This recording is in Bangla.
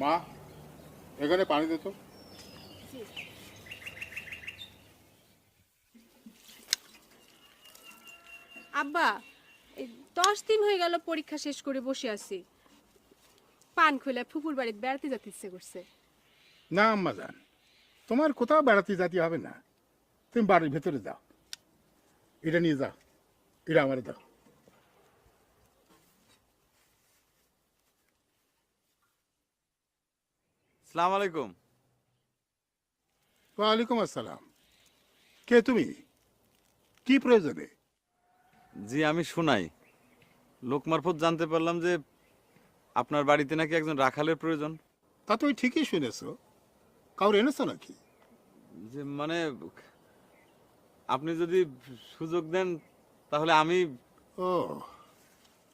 মা, এখানে পানি দে তো। আব্বা, এই 10 দিন হয়ে গেল পরীক্ষা শেষ করে বসে আছি। পান খুলে ফুপুর বাড়িতে বেড়াতে যেতে ইচ্ছে করছে। না আম্মা জান, তোমার কোথাও বেড়াতে যেতে হবে না। তুমি বাড়ির ভেতরে যাও, এটা নিয়ে যাও, এটা আমার দাও। সালাম আলাইকুম। ওয়ালাইকুম আসসালাম। কে তুমি? কি প্রয়োজনে? জি আমি শোনাই, লোক মারফত জানতে পারলাম যে আপনার বাড়িতে নাকি একজন রাখালের প্রয়োজন। তা তুমি ঠিকই শুনেছো। কাউর এনেছো নাকি? যে মানে আপনি যদি সুযোগ দেন তাহলে আমি। ও